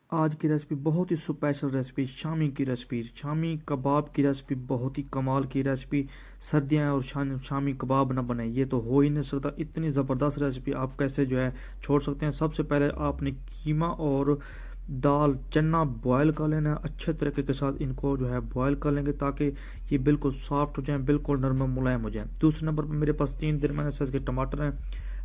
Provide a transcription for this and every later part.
آج کی ریسپی بہت ہی اسپیشل ریسپی، شامی کی ریسپی، شامی کباب کی ریسپی، بہت ہی کمال کی ریسپی۔ سردیاں ہیں اور شامی کباب نہ بنے یہ تو ہو ہی نہیں سکتا۔ اتنی زبردست ریسپی آپ کیسے چھوڑ سکتے ہیں۔ سب سے پہلے آپ نے قیمہ اور دال چنا بوائل کر لینا ہے اچھے طریقے کے ساتھ۔ ان کو بوائل کر لیں گے تاکہ یہ بالکل سافٹ ہو جائیں، بالکل نرم ملائم ہو جائیں۔ دوسرے نمبر پہ میرے پاس 3 درمیانے سائز کے ٹماٹر ہیں،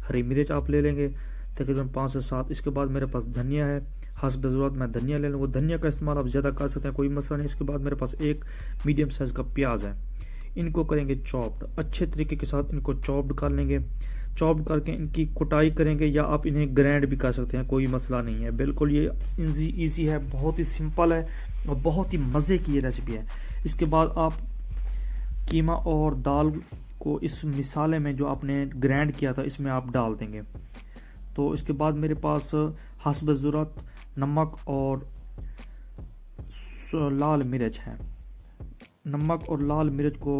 ہری مرچ آپ لے لیں گے تقریباً 5 سے 7۔ اس کے بعد میرے پاس دھنیا ہے، حسب ضرورت میں دھنیا لے لوں گا۔ دھنیا کا استعمال آپ زیادہ کر سکتے ہیں، کوئی مسئلہ نہیں۔ اس کے بعد میرے پاس ایک میڈیم سائز کا پیاز ہے، ان کو کریں گے چاپڈ اچھے طریقے کے ساتھ۔ ان کو چاپڈ کر لیں گے، چاپڈ کر کے ان کی کٹائی کریں گے، یا آپ انہیں گرینڈ بھی کر سکتے ہیں، کوئی مسئلہ نہیں ہے۔ بالکل یہ ایزی ہے، بہت ہی سمپل ہے اور بہت ہی مزے کی یہ ریسپی ہے۔ اس کے بعد آپ قیمہ اور دال کو اس مسالے میں جو آپ نے گرینڈ کیا تھا اس میں آپ ڈال دیں گے۔ تو اس کے بعد میرے پاس حسب ضرورت نمک اور لال مرچ ہے۔ نمک اور لال مرچ کو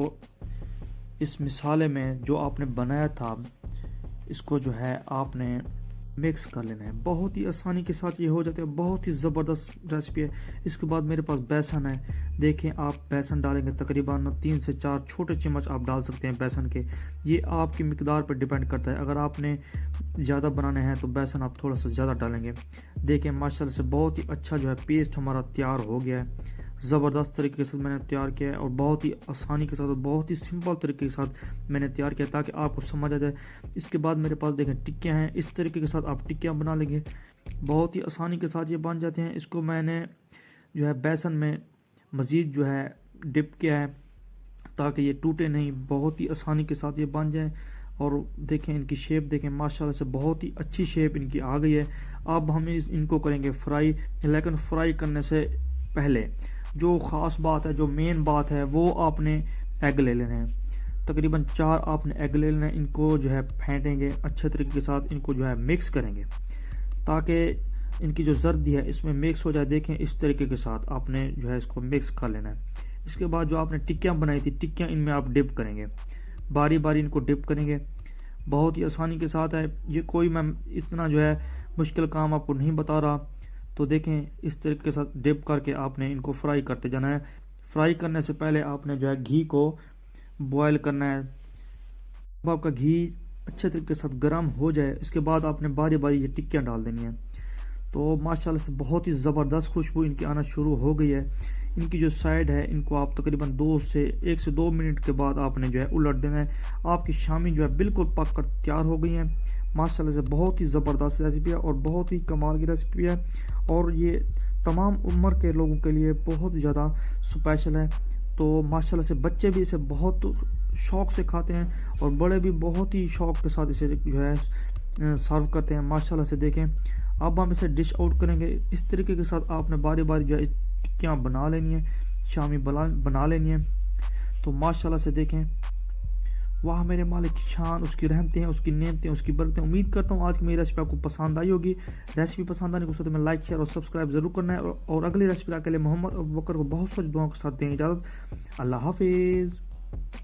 اس مسالے میں جو آپ نے بنایا تھا اس کو آپ نے مکس کر لینا ہے۔ بہت ہی آسانی کے ساتھ یہ ہو جاتے ہیں، بہت ہی زبردست ریسپی ہے۔ اس کے بعد میرے پاس بیسن ہے، دیکھیں آپ بیسن ڈالیں گے تقریباً 3 سے 4 چھوٹے چمچ آپ ڈال سکتے ہیں بیسن کے۔ یہ آپ کی مقدار پر ڈیپینڈ کرتا ہے، اگر آپ نے زیادہ بنانے ہیں تو بیسن آپ تھوڑا سا زیادہ ڈالیں گے۔ دیکھیں ماشاءاللہ سے بہت ہی اچھا پیسٹ ہمارا تیار ہو گیا ہے۔ زبردست طریقے کے ساتھ میں نے تیار کیا ہے اور بہت ہی آسانی کے ساتھ اور بہت ہی سمپل طریقے کے ساتھ میں نے تیار کیا تاکہ آپ کو سمجھ آ جائے۔ اس کے بعد میرے پاس دیکھیں ٹکیاں ہیں، اس طریقے کے ساتھ آپ ٹکیاں بنا لیں گے، بہت ہی آسانی کے ساتھ یہ بن جاتے ہیں۔ اس کو میں نے بیسن میں مزید ڈپ کیا ہے تاکہ یہ ٹوٹے نہیں، بہت ہی آسانی کے ساتھ یہ بن جائیں۔ اور دیکھیں ان کی شیپ، دیکھیں ماشاءاللہ سے بہت ہی اچھی شیپ ان کی آ گئی ہے۔ اب ہم ان کو کریں گے فرائی، لیکن فرائی کرنے سے پہلے جو خاص بات ہے، جو مین بات ہے، وہ آپ نے ایگ لے لینے ہیں۔ تقریباً 4 آپ نے ایگ لے لینا ہے۔ ان کو پھینٹیں گے اچھے طریقے کے ساتھ، ان کو مکس کریں گے تاکہ ان کی جو زردی ہے اس میں مکس ہو جائے۔ دیکھیں اس طریقے کے ساتھ آپ نے اس کو مکس کر لینا ہے۔ اس کے بعد جو آپ نے ٹکیاں بنائی تھی، ٹکیاں ان میں آپ ڈپ کریں گے، باری باری ان کو ڈپ کریں گے، بہت ہی آسانی کے ساتھ ہے یہ۔ کوئی میں اتنا مشکل کام آپ کو نہیں بتا رہا۔ تو دیکھیں اس طریقے کے ساتھ ڈپ کر کے آپ نے ان کو فرائی کرتے جانا ہے۔ فرائی کرنے سے پہلے آپ نے گھی کو بوائل کرنا ہے۔ جب آپ کا گھی اچھے طریقے کے ساتھ گرم ہو جائے اس کے بعد آپ نے باری باری یہ ٹکیاں ڈال دینی ہیں۔ تو ماشاءاللہ سے بہت ہی زبردست خوشبو ان کی آنا شروع ہو گئی ہے۔ ان کی جو سائڈ ہے ان کو آپ تقریباً 1 سے 2 منٹ کے بعد آپ نے الٹ دینا ہے۔ آپ کی شامی بالکل پک کر تیار ہو گئی ہیں۔ ماشاءاللہ سے بہت ہی زبردست ریسپی ہے اور بہت ہی کمال کی ریسپی ہے، اور یہ تمام عمر کے لوگوں کے لیے بہت زیادہ اسپیشل ہے۔ تو ماشاءاللہ سے بچے بھی اسے بہت شوق سے کھاتے ہیں اور بڑے بھی بہت ہی شوق کے ساتھ اسے سرو کرتے ہیں۔ ماشاءاللہ سے دیکھیں اب ہم اسے ڈش آؤٹ کریں گے۔ اس طریقے کے ساتھ آپ نے باری باری ٹکیاں بنا لینی ہیں، شامی بنا لینی ہیں۔ تو ماشاءاللہ سے دیکھیں واہ میرے مالک کی شان، اس کی رحمتیں ہیں، اس کی نعمتیں، اس کی برکتیں۔ امید کرتا ہوں آج کی میری ریسپی آپ کو پسند آئی ہوگی۔ ریسپی پسند آنے کو ساتھ میں لائک شیئر اور سبسکرائب ضرور کرنا ہے، اور اگلی ریسپی کے لیے محمد ابوبکر کو بہت ساری دعاؤں کے ساتھ دیں اجازت۔ اللہ حافظ۔